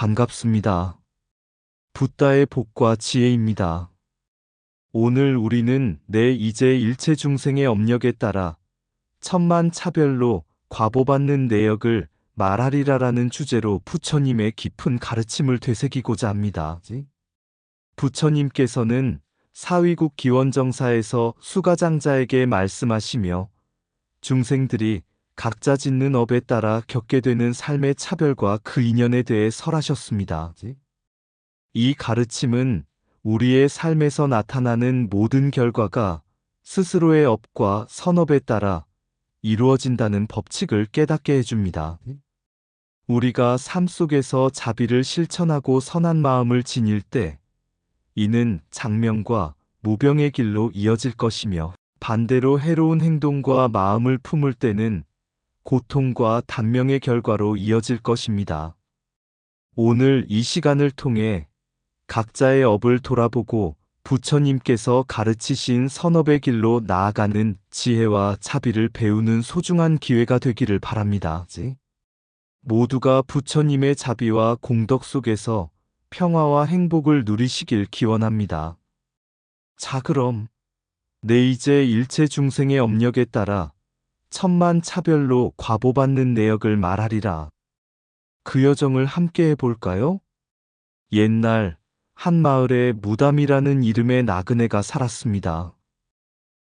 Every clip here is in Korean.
반갑습니다. 붓다의 복과 지혜입니다. 오늘 우리는 내 이제 일체 중생의 업력에 따라 천만 차별로 과보받는 내역을 말하리라라는 주제로 부처님의 깊은 가르침을 되새기고자 합니다. 부처님께서는 사위국 기원정사에서 수가장자에게 말씀하시며 중생들이 각자 짓는 업에 따라 겪게 되는 삶의 차별과 그 인연에 대해 설하셨습니다. 이 가르침은 우리의 삶에서 나타나는 모든 결과가 스스로의 업과 선업에 따라 이루어진다는 법칙을 깨닫게 해줍니다. 우리가 삶 속에서 자비를 실천하고 선한 마음을 지닐 때 이는 장명과 무병의 길로 이어질 것이며 반대로 해로운 행동과 마음을 품을 때는 고통과 단명의 결과로 이어질 것입니다. 오늘 이 시간을 통해 각자의 업을 돌아보고 부처님께서 가르치신 선업의 길로 나아가는 지혜와 자비를 배우는 소중한 기회가 되기를 바랍니다. 모두가 부처님의 자비와 공덕 속에서 평화와 행복을 누리시길 기원합니다. 자, 그럼 내 이제 일체 중생의 업력에 따라 천만 차별로 과보받는 내역을 말하리라. 그 여정을 함께 해볼까요? 옛날 한 마을에 무담이라는 이름의 나그네가 살았습니다.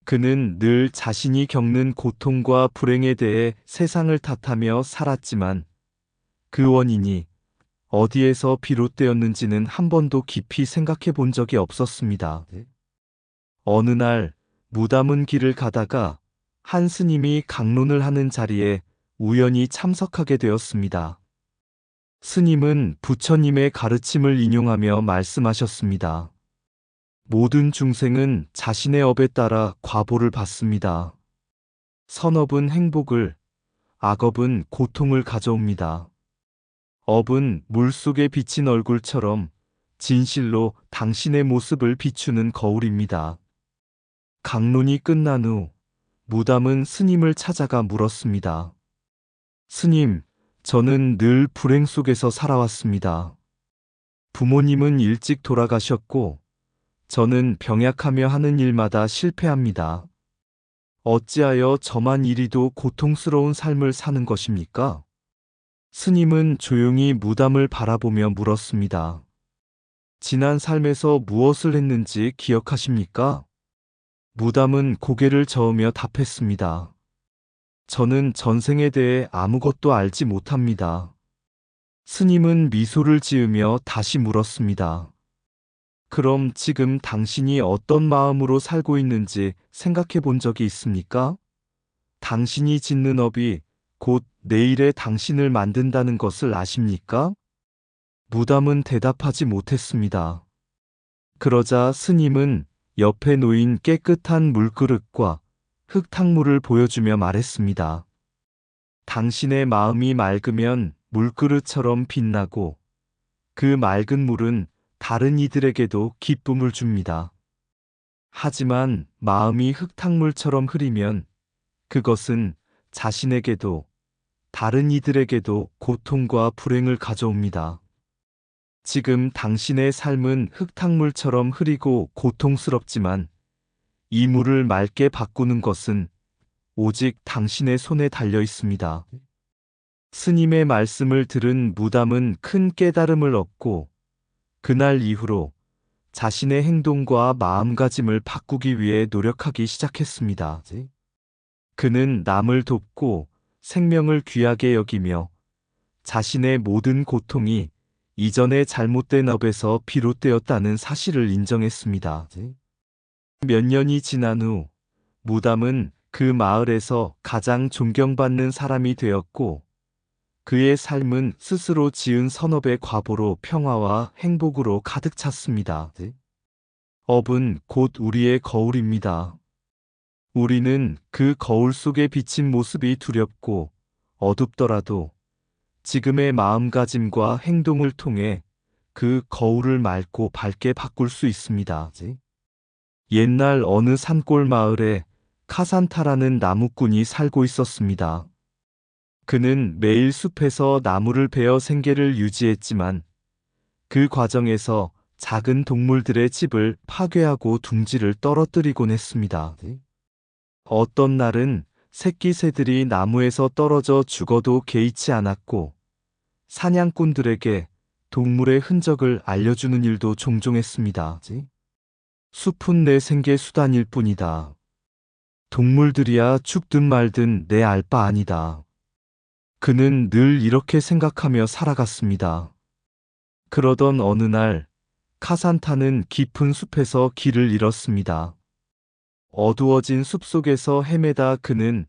그는 늘 자신이 겪는 고통과 불행에 대해 세상을 탓하며 살았지만 그 원인이 어디에서 비롯되었는지는 한 번도 깊이 생각해 본 적이 없었습니다. 어느 날 무담은 길을 가다가 한 스님이 강론을 하는 자리에 우연히 참석하게 되었습니다. 스님은 부처님의 가르침을 인용하며 말씀하셨습니다. 모든 중생은 자신의 업에 따라 과보를 받습니다. 선업은 행복을, 악업은 고통을 가져옵니다. 업은 물속에 비친 얼굴처럼 진실로 당신의 모습을 비추는 거울입니다. 강론이 끝난 후 무담은 스님을 찾아가 물었습니다. 스님, 저는 늘 불행 속에서 살아왔습니다. 부모님은 일찍 돌아가셨고 저는 병약하며 하는 일마다 실패합니다. 어찌하여 저만 이리도 고통스러운 삶을 사는 것입니까? 스님은 조용히 무담을 바라보며 물었습니다. 지난 삶에서 무엇을 했는지 기억하십니까? 무담은 고개를 저으며 답했습니다. 저는 전생에 대해 아무것도 알지 못합니다. 스님은 미소를 지으며 다시 물었습니다. 그럼 지금 당신이 어떤 마음으로 살고 있는지 생각해 본 적이 있습니까? 당신이 짓는 업이 곧 내일의 당신을 만든다는 것을 아십니까? 무담은 대답하지 못했습니다. 그러자 스님은 옆에 놓인 깨끗한 물그릇과 흙탕물을 보여주며 말했습니다. 당신의 마음이 맑으면 물그릇처럼 빛나고 그 맑은 물은 다른 이들에게도 기쁨을 줍니다. 하지만 마음이 흙탕물처럼 흐리면 그것은 자신에게도 다른 이들에게도 고통과 불행을 가져옵니다. 지금 당신의 삶은 흙탕물처럼 흐리고 고통스럽지만 이 물을 맑게 바꾸는 것은 오직 당신의 손에 달려 있습니다. 스님의 말씀을 들은 무담은 큰 깨달음을 얻고 그날 이후로 자신의 행동과 마음가짐을 바꾸기 위해 노력하기 시작했습니다. 그는 남을 돕고 생명을 귀하게 여기며 자신의 모든 고통이 이전의 잘못된 업에서 비롯되었다는 사실을 인정했습니다. 몇 년이 지난 후 무담은 그 마을에서 가장 존경받는 사람이 되었고 그의 삶은 스스로 지은 선업의 과보로 평화와 행복으로 가득 찼습니다. 업은 곧 우리의 거울입니다. 우리는 그 거울 속에 비친 모습이 두렵고 어둡더라도 지금의 마음가짐과 행동을 통해 그 거울을 맑고 밝게 바꿀 수 있습니다. 옛날 어느 산골 마을에 카산타라는 나무꾼이 살고 있었습니다. 그는 매일 숲에서 나무를 베어 생계를 유지했지만 그 과정에서 작은 동물들의 집을 파괴하고 둥지를 떨어뜨리곤 했습니다. 어떤 날은 새끼 새들이 나무에서 떨어져 죽어도 개의치 않았고, 사냥꾼들에게 동물의 흔적을 알려주는 일도 종종 했습니다. 숲은 내 생계 수단일 뿐이다. 동물들이야 죽든 말든 내 알 바 아니다. 그는 늘 이렇게 생각하며 살아갔습니다. 그러던 어느 날, 카산타는 깊은 숲에서 길을 잃었습니다. 어두워진 숲속에서 헤매다 그는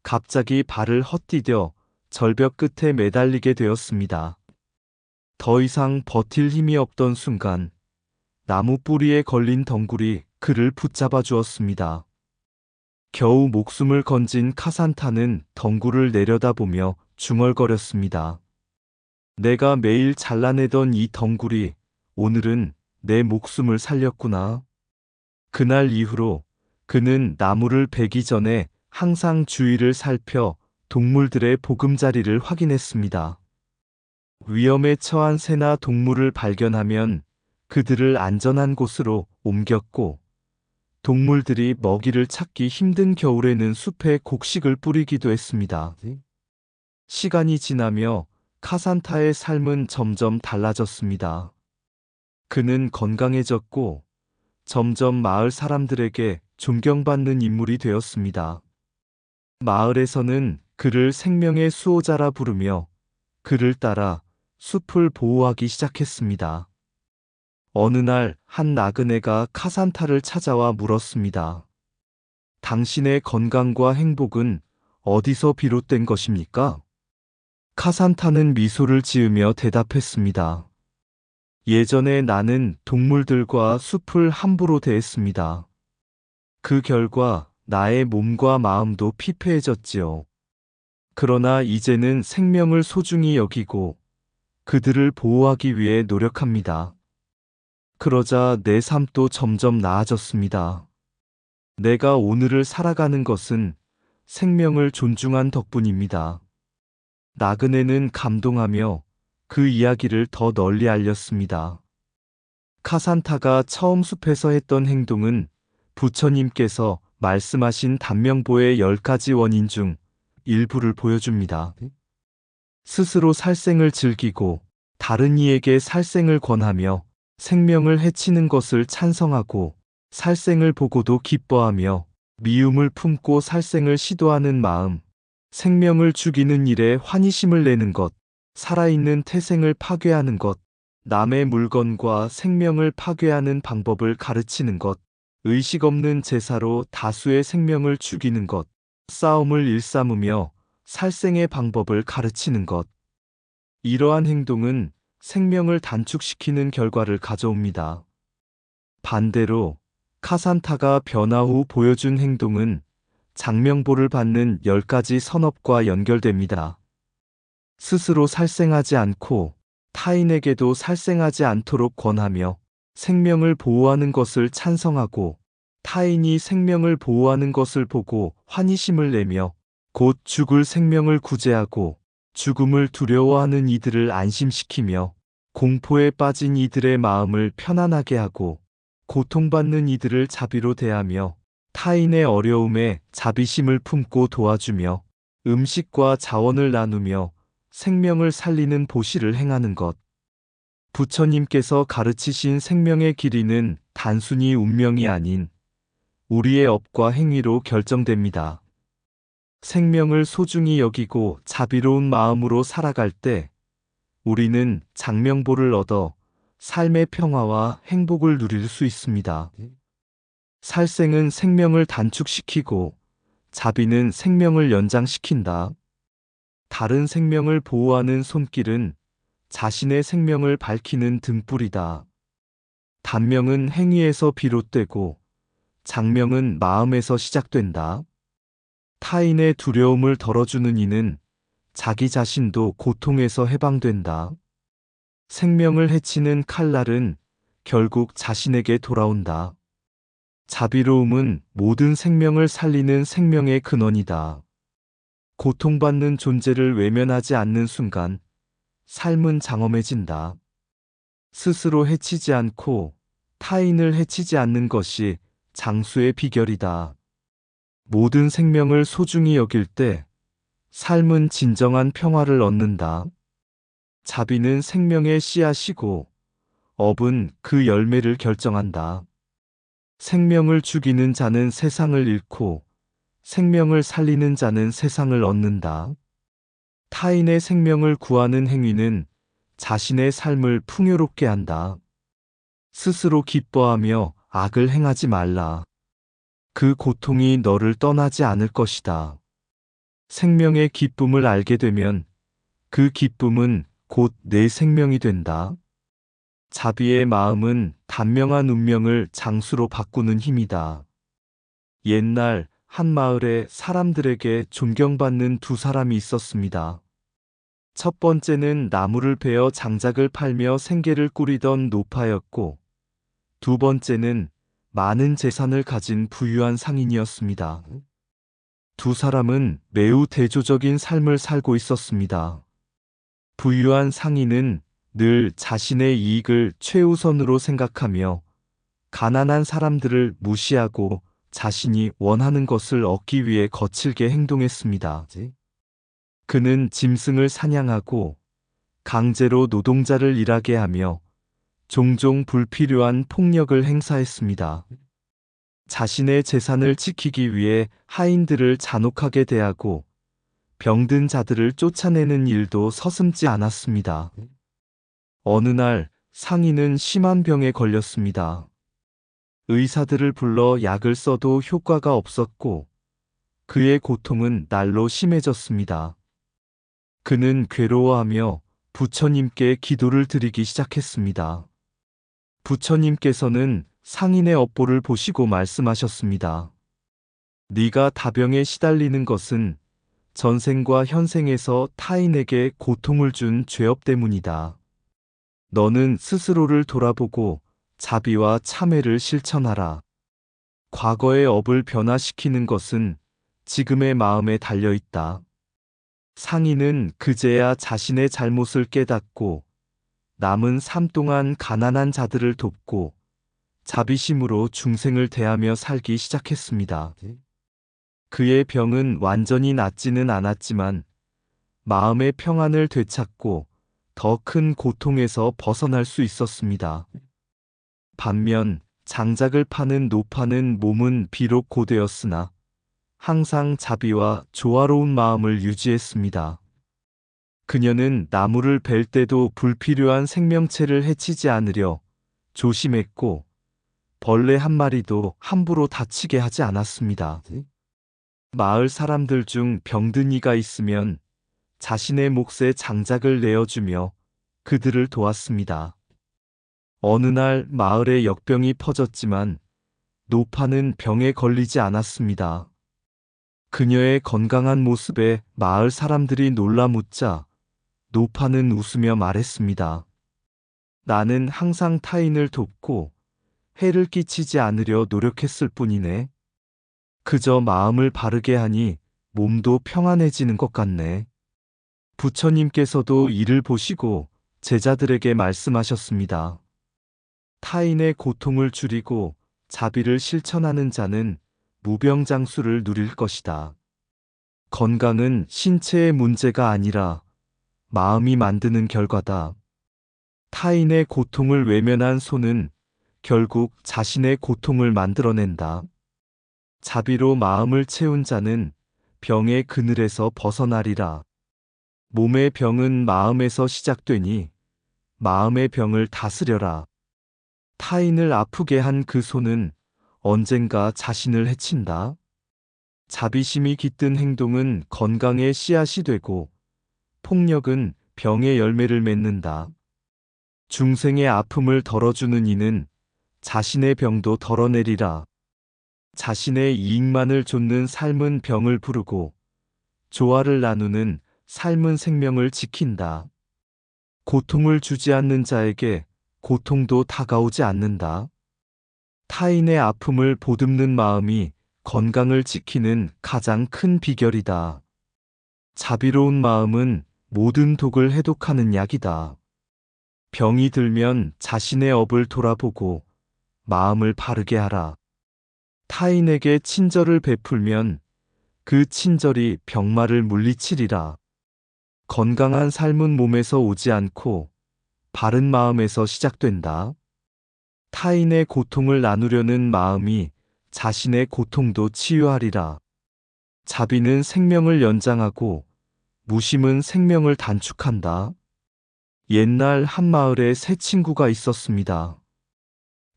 갑자기 발을 헛디뎌 절벽 끝에 매달리게 되었습니다. 더 이상 버틸 힘이 없던 순간, 나무 뿌리에 걸린 덩굴이 그를 붙잡아 주었습니다. 겨우 목숨을 건진 카산타는 덩굴을 내려다보며 중얼거렸습니다. 내가 매일 잘라내던 이 덩굴이 오늘은 내 목숨을 살렸구나. 그날 이후로 그는 나무를 베기 전에 항상 주위를 살펴 동물들의 보금자리를 확인했습니다. 위험에 처한 새나 동물을 발견하면 그들을 안전한 곳으로 옮겼고, 동물들이 먹이를 찾기 힘든 겨울에는 숲에 곡식을 뿌리기도 했습니다. 시간이 지나며 카산타의 삶은 점점 달라졌습니다. 그는 건강해졌고, 점점 마을 사람들에게 존경받는 인물이 되었습니다. 마을에서는 그를 생명의 수호자라 부르며 그를 따라 숲을 보호하기 시작했습니다. 어느 날 한 나그네가 카산타를 찾아와 물었습니다. 당신의 건강과 행복은 어디서 비롯된 것입니까? 카산타는 미소를 지으며 대답했습니다. 예전에 나는 동물들과 숲을 함부로 대했습니다. 그 결과 나의 몸과 마음도 피폐해졌지요. 그러나 이제는 생명을 소중히 여기고 그들을 보호하기 위해 노력합니다. 그러자 내 삶도 점점 나아졌습니다. 내가 오늘을 살아가는 것은 생명을 존중한 덕분입니다. 나그네는 감동하며 그 이야기를 더 널리 알렸습니다. 카산타가 처음 숲에서 했던 행동은 부처님께서 말씀하신 단명보의 10가지 원인 중 일부를 보여줍니다. 스스로 살생을 즐기고 다른 이에게 살생을 권하며 생명을 해치는 것을 찬성하고 살생을 보고도 기뻐하며 미움을 품고 살생을 시도하는 마음, 생명을 죽이는 일에 환희심을 내는 것, 살아있는 태생을 파괴하는 것, 남의 물건과 생명을 파괴하는 방법을 가르치는 것, 의식 없는 제사로 다수의 생명을 죽이는 것, 싸움을 일삼으며 살생의 방법을 가르치는 것. 이러한 행동은 생명을 단축시키는 결과를 가져옵니다. 반대로 카산타가 변화 후 보여준 행동은 장명보를 받는 10가지 선업과 연결됩니다. 스스로 살생하지 않고 타인에게도 살생하지 않도록 권하며 생명을 보호하는 것을 찬성하고 타인이 생명을 보호하는 것을 보고 환희심을 내며 곧 죽을 생명을 구제하고 죽음을 두려워하는 이들을 안심시키며 공포에 빠진 이들의 마음을 편안하게 하고 고통받는 이들을 자비로 대하며 타인의 어려움에 자비심을 품고 도와주며 음식과 자원을 나누며 생명을 살리는 보시를 행하는 것. 부처님께서 가르치신 생명의 길이는 단순히 운명이 아닌 우리의 업과 행위로 결정됩니다. 생명을 소중히 여기고 자비로운 마음으로 살아갈 때 우리는 장명보를 얻어 삶의 평화와 행복을 누릴 수 있습니다. 살생은 생명을 단축시키고 자비는 생명을 연장시킨다. 다른 생명을 보호하는 손길은 자신의 생명을 밝히는 등불이다. 단명은 행위에서 비롯되고 장명은 마음에서 시작된다. 타인의 두려움을 덜어주는 이는 자기 자신도 고통에서 해방된다. 생명을 해치는 칼날은 결국 자신에게 돌아온다. 자비로움은 모든 생명을 살리는 생명의 근원이다. 고통받는 존재를 외면하지 않는 순간 삶은 장엄해진다. 스스로 해치지 않고 타인을 해치지 않는 것이 장수의 비결이다. 모든 생명을 소중히 여길 때 삶은 진정한 평화를 얻는다. 자비는 생명의 씨앗이고 업은 그 열매를 결정한다. 생명을 죽이는 자는 세상을 잃고 생명을 살리는 자는 세상을 얻는다. 타인의 생명을 구하는 행위는 자신의 삶을 풍요롭게 한다. 스스로 기뻐하며 악을 행하지 말라. 그 고통이 너를 떠나지 않을 것이다. 생명의 기쁨을 알게 되면 그 기쁨은 곧 내 생명이 된다. 자비의 마음은 단명한 운명을 장수로 바꾸는 힘이다. 옛날 한 마을에 사람들에게 존경받는 두 사람이 있었습니다. 첫 번째는 나무를 베어 장작을 팔며 생계를 꾸리던 노파였고, 두 번째는 많은 재산을 가진 부유한 상인이었습니다. 두 사람은 매우 대조적인 삶을 살고 있었습니다. 부유한 상인은 늘 자신의 이익을 최우선으로 생각하며 가난한 사람들을 무시하고 자신이 원하는 것을 얻기 위해 거칠게 행동했습니다. 그는 짐승을 사냥하고 강제로 노동자를 일하게 하며 종종 불필요한 폭력을 행사했습니다. 자신의 재산을 지키기 위해 하인들을 잔혹하게 대하고 병든 자들을 쫓아내는 일도 서슴지 않았습니다. 어느 날 상인은 심한 병에 걸렸습니다. 의사들을 불러 약을 써도 효과가 없었고 그의 고통은 날로 심해졌습니다. 그는 괴로워하며 부처님께 기도를 드리기 시작했습니다. 부처님께서는 상인의 업보를 보시고 말씀하셨습니다. 네가 다병에 시달리는 것은 전생과 현생에서 타인에게 고통을 준 죄업 때문이다. 너는 스스로를 돌아보고 자비와 참회를 실천하라. 과거의 업을 변화시키는 것은 지금의 마음에 달려 있다. 상인은 그제야 자신의 잘못을 깨닫고 남은 삶 동안 가난한 자들을 돕고 자비심으로 중생을 대하며 살기 시작했습니다. 그의 병은 완전히 낫지는 않았지만 마음의 평안을 되찾고 더 큰 고통에서 벗어날 수 있었습니다. 반면 장작을 파는 노파는 몸은 비록 고되었으나 항상 자비와 조화로운 마음을 유지했습니다. 그녀는 나무를 벨 때도 불필요한 생명체를 해치지 않으려 조심했고 벌레 한 마리도 함부로 다치게 하지 않았습니다. 마을 사람들 중 병든 이가 있으면 자신의 몫에 장작을 내어주며 그들을 도왔습니다. 어느 날 마을에 역병이 퍼졌지만 노파는 병에 걸리지 않았습니다. 그녀의 건강한 모습에 마을 사람들이 놀라 묻자 노파는 웃으며 말했습니다. 나는 항상 타인을 돕고 해를 끼치지 않으려 노력했을 뿐이네. 그저 마음을 바르게 하니 몸도 평안해지는 것 같네. 부처님께서도 이를 보시고 제자들에게 말씀하셨습니다. 타인의 고통을 줄이고 자비를 실천하는 자는 무병장수를 누릴 것이다. 건강은 신체의 문제가 아니라 마음이 만드는 결과다. 타인의 고통을 외면한 손은 결국 자신의 고통을 만들어낸다. 자비로 마음을 채운 자는 병의 그늘에서 벗어나리라. 몸의 병은 마음에서 시작되니 마음의 병을 다스려라. 타인을 아프게 한 그 손은 언젠가 자신을 해친다. 자비심이 깃든 행동은 건강의 씨앗이 되고 폭력은 병의 열매를 맺는다. 중생의 아픔을 덜어주는 이는 자신의 병도 덜어내리라. 자신의 이익만을 좇는 삶은 병을 부르고 조화를 나누는 삶은 생명을 지킨다. 고통을 주지 않는 자에게 고통도 다가오지 않는다. 타인의 아픔을 보듬는 마음이 건강을 지키는 가장 큰 비결이다. 자비로운 마음은 모든 독을 해독하는 약이다. 병이 들면 자신의 업을 돌아보고 마음을 바르게 하라. 타인에게 친절을 베풀면 그 친절이 병마를 물리치리라. 건강한 삶은 몸에서 오지 않고 바른 마음에서 시작된다. 타인의 고통을 나누려는 마음이 자신의 고통도 치유하리라. 자비는 생명을 연장하고 무심은 생명을 단축한다. 옛날 한 마을에 세 친구가 있었습니다.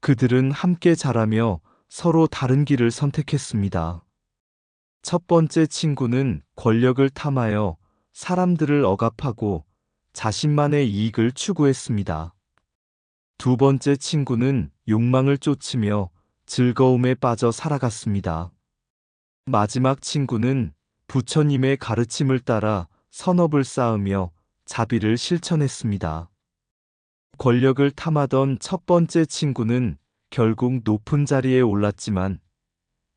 그들은 함께 자라며 서로 다른 길을 선택했습니다. 첫 번째 친구는 권력을 탐하여 사람들을 억압하고 자신만의 이익을 추구했습니다. 두 번째 친구는 욕망을 쫓으며 즐거움에 빠져 살아갔습니다. 마지막 친구는 부처님의 가르침을 따라 선업을 쌓으며 자비를 실천했습니다. 권력을 탐하던 첫 번째 친구는 결국 높은 자리에 올랐지만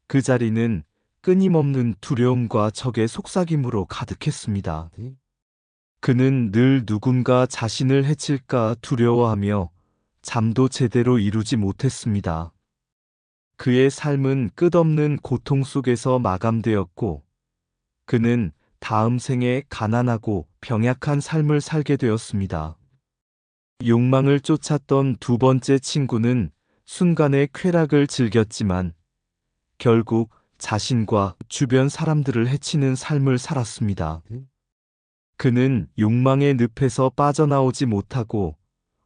그 자리는 끊임없는 두려움과 적의 속삭임으로 가득했습니다. 그는 늘 누군가 자신을 해칠까 두려워하며 잠도 제대로 이루지 못했습니다. 그의 삶은 끝없는 고통 속에서 마감되었고, 그는 다음 생에 가난하고 병약한 삶을 살게 되었습니다. 욕망을 쫓았던 두 번째 친구는 순간의 쾌락을 즐겼지만, 결국 자신과 주변 사람들을 해치는 삶을 살았습니다. 그는 욕망의 늪에서 빠져나오지 못하고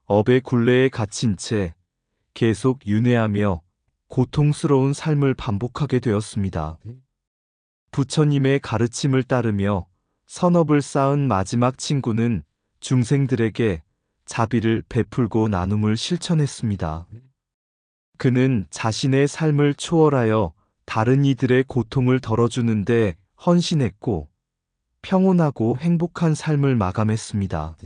업의 굴레에 갇힌 채 계속 윤회하며 고통스러운 삶을 반복하게 되었습니다. 부처님의 가르침을 따르며 선업을 쌓은 마지막 친구는 중생들에게 자비를 베풀고 나눔을 실천했습니다. 그는 자신의 삶을 초월하여 다른 이들의 고통을 덜어주는데 헌신했고 평온하고 행복한 삶을 마감했습니다.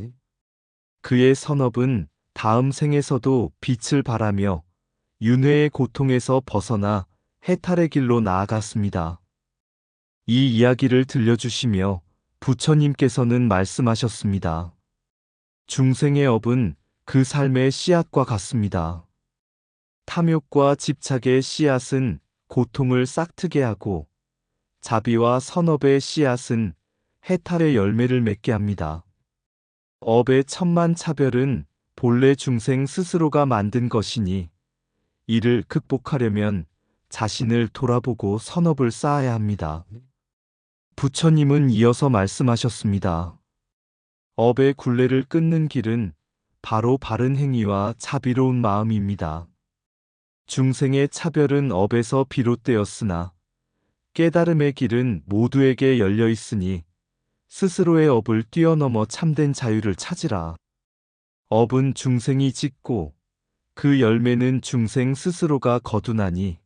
그의 선업은 다음 생에서도 빛을 발하며 윤회의 고통에서 벗어나 해탈의 길로 나아갔습니다. 이 이야기를 들려주시며 부처님께서는 말씀하셨습니다. 중생의 업은 그 삶의 씨앗과 같습니다. 탐욕과 집착의 씨앗은 고통을 싹트게 하고 자비와 선업의 씨앗은 해탈의 열매를 맺게 합니다. 업의 천만차별은 본래 중생 스스로가 만든 것이니 이를 극복하려면 자신을 돌아보고 선업을 쌓아야 합니다. 부처님은 이어서 말씀하셨습니다. 업의 굴레를 끊는 길은 바로 바른 행위와 자비로운 마음입니다. 중생의 차별은 업에서 비롯되었으나 깨달음의 길은 모두에게 열려 있으니 스스로의 업을 뛰어넘어 참된 자유를 찾으라. 업은 중생이 짓고 그 열매는 중생 스스로가 거두나니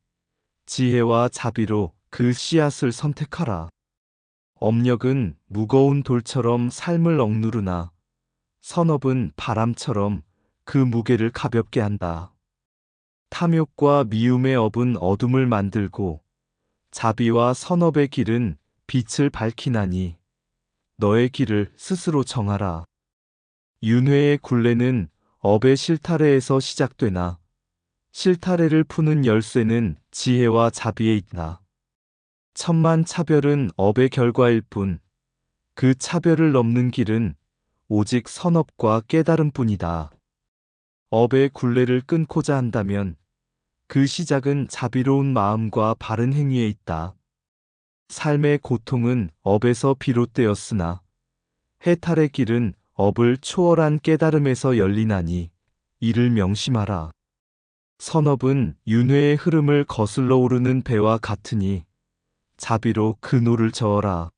지혜와 자비로 그 씨앗을 선택하라. 업력은 무거운 돌처럼 삶을 억누르나 선업은 바람처럼 그 무게를 가볍게 한다. 탐욕과 미움의 업은 어둠을 만들고 자비와 선업의 길은 빛을 밝히나니 너의 길을 스스로 정하라. 윤회의 굴레는 업의 실타래에서 시작되나 실타래를 푸는 열쇠는 지혜와 자비에 있다. 천만 차별은 업의 결과일 뿐 그 차별을 넘는 길은 오직 선업과 깨달음뿐이다. 업의 굴레를 끊고자 한다면 그 시작은 자비로운 마음과 바른 행위에 있다. 삶의 고통은 업에서 비롯되었으나 해탈의 길은 업을 초월한 깨달음에서 열리나니 이를 명심하라. 선업은 윤회의 흐름을 거슬러 오르는 배와 같으니 자비로 그 노를 저어라.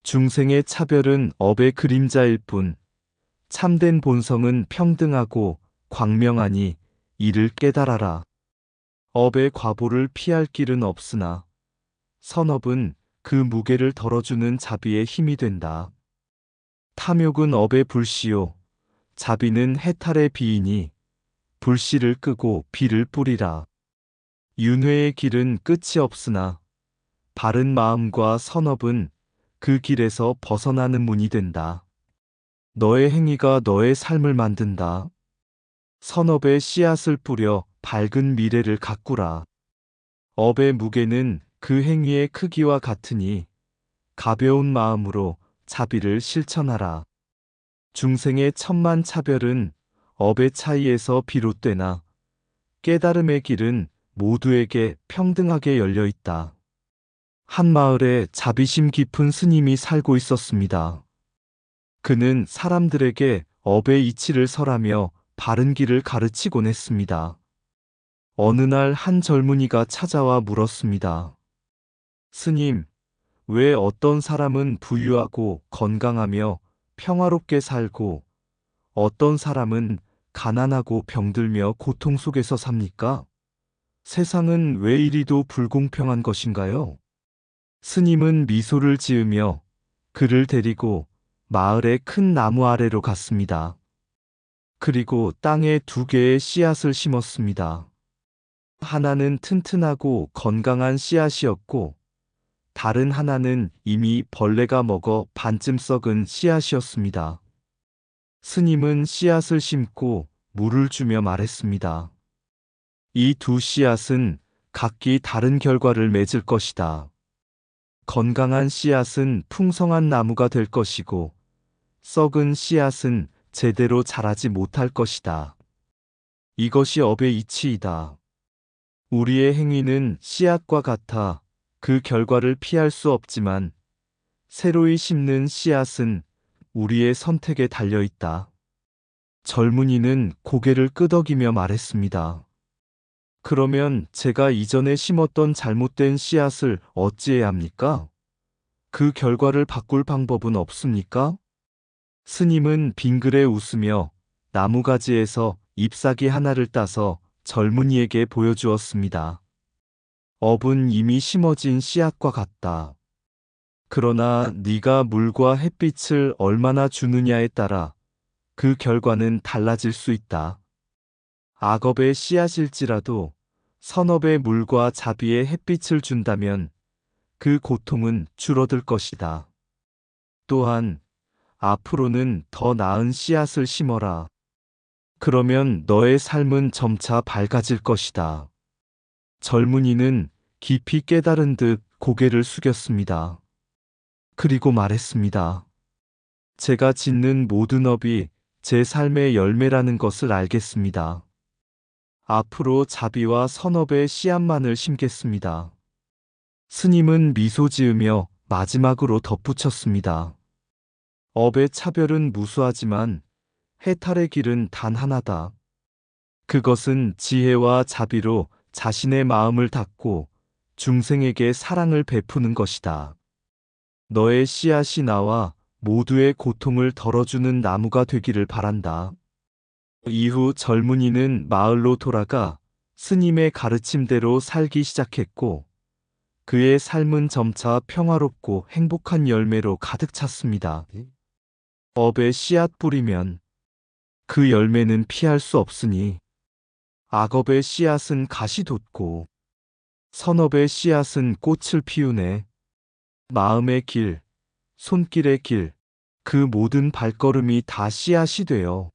중생의 차별은 업의 그림자일 뿐 참된 본성은 평등하고 광명하니 이를 깨달아라. 업의 과보를 피할 길은 없으나 선업은 그 무게를 덜어주는 자비의 힘이 된다. 탐욕은 업의 불씨요 자비는 해탈의 비이니 불씨를 끄고 비를 뿌리라. 윤회의 길은 끝이 없으나 바른 마음과 선업은 그 길에서 벗어나는 문이 된다. 너의 행위가 너의 삶을 만든다. 선업에 씨앗을 뿌려 밝은 미래를 가꾸라. 업의 무게는 그 행위의 크기와 같으니 가벼운 마음으로 자비를 실천하라. 중생의 천만 차별은 업의 차이에서 비롯되나 깨달음의 길은 모두에게 평등하게 열려 있다. 한 마을에 자비심 깊은 스님이 살고 있었습니다. 그는 사람들에게 업의 이치를 설하며 바른 길을 가르치곤 했습니다. 어느 날 한 젊은이가 찾아와 물었습니다. 스님, 왜 어떤 사람은 부유하고 건강하며 평화롭게 살고 어떤 사람은 가난하고 병들며 고통 속에서 삽니까? 세상은 왜 이리도 불공평한 것인가요? 스님은 미소를 지으며 그를 데리고 마을의 큰 나무 아래로 갔습니다. 그리고 땅에 2개의 씨앗을 심었습니다. 하나는 튼튼하고 건강한 씨앗이었고 다른 하나는 이미 벌레가 먹어 반쯤 썩은 씨앗이었습니다. 스님은 씨앗을 심고 물을 주며 말했습니다. 이 2씨앗은 각기 다른 결과를 맺을 것이다. 건강한 씨앗은 풍성한 나무가 될 것이고 썩은 씨앗은 제대로 자라지 못할 것이다. 이것이 업의 이치이다. 우리의 행위는 씨앗과 같아 그 결과를 피할 수 없지만 새로이 심는 씨앗은 우리의 선택에 달려 있다. 젊은이는 고개를 끄덕이며 말했습니다. 그러면 제가 이전에 심었던 잘못된 씨앗을 어찌해야 합니까? 그 결과를 바꿀 방법은 없습니까? 스님은 빙그레 웃으며 나무가지에서 잎사귀 하나를 따서 젊은이에게 보여주었습니다. 업은 이미 심어진 씨앗과 같다. 그러나 네가 물과 햇빛을 얼마나 주느냐에 따라 그 결과는 달라질 수 있다. 악업의 씨앗일지라도 선업의 물과 자비의 햇빛을 준다면 그 고통은 줄어들 것이다. 또한 앞으로는 더 나은 씨앗을 심어라. 그러면 너의 삶은 점차 밝아질 것이다. 젊은이는 깊이 깨달은 듯 고개를 숙였습니다. 그리고 말했습니다. 제가 짓는 모든 업이 제 삶의 열매라는 것을 알겠습니다. 앞으로 자비와 선업의 씨앗만을 심겠습니다. 스님은 미소 지으며 마지막으로 덧붙였습니다. 업의 차별은 무수하지만 해탈의 길은 단 하나다. 그것은 지혜와 자비로 자신의 마음을 닫고 중생에게 사랑을 베푸는 것이다. 너의 씨앗이 나와 모두의 고통을 덜어주는 나무가 되기를 바란다. 이후 젊은이는 마을로 돌아가 스님의 가르침대로 살기 시작했고 그의 삶은 점차 평화롭고 행복한 열매로 가득 찼습니다. 업에 씨앗 뿌리면 그 열매는 피할 수 없으니 악업의 씨앗은 가시 돋고 선업의 씨앗은 꽃을 피우네. 마음의 길, 손길의 길, 그 모든 발걸음이 다 씨앗이 되어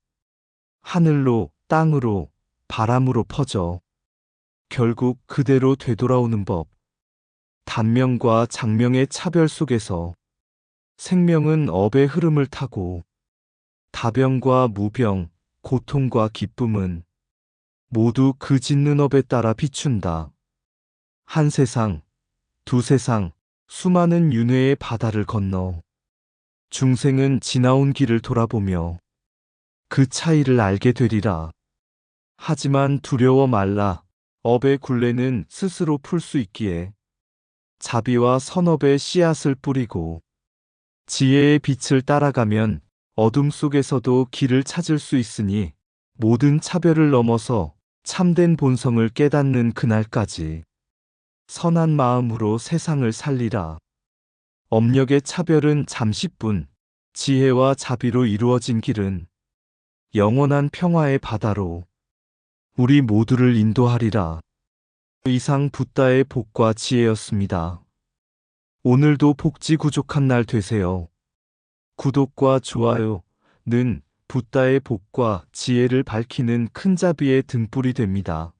하늘로, 땅으로, 바람으로 퍼져 결국 그대로 되돌아오는 법. 단명과 장명의 차별 속에서 생명은 업의 흐름을 타고 다병과 무병, 고통과 기쁨은 모두 그 짓는 업에 따라 비춘다. 한 세상, 두 세상, 수많은 윤회의 바다를 건너 중생은 지나온 길을 돌아보며 그 차이를 알게 되리라. 하지만 두려워 말라. 업의 굴레는 스스로 풀 수 있기에 자비와 선업의 씨앗을 뿌리고 지혜의 빛을 따라가면 어둠 속에서도 길을 찾을 수 있으니 모든 차별을 넘어서 참된 본성을 깨닫는 그날까지 선한 마음으로 세상을 살리라. 업력의 차별은 잠시뿐, 지혜와 자비로 이루어진 길은 영원한 평화의 바다로 우리 모두를 인도하리라. 이상 붓다의 복과 지혜였습니다. 오늘도 복지 구족한 날 되세요. 구독과 좋아요 는 붓다의 복과 지혜를 밝히는 큰자비의 등불이 됩니다.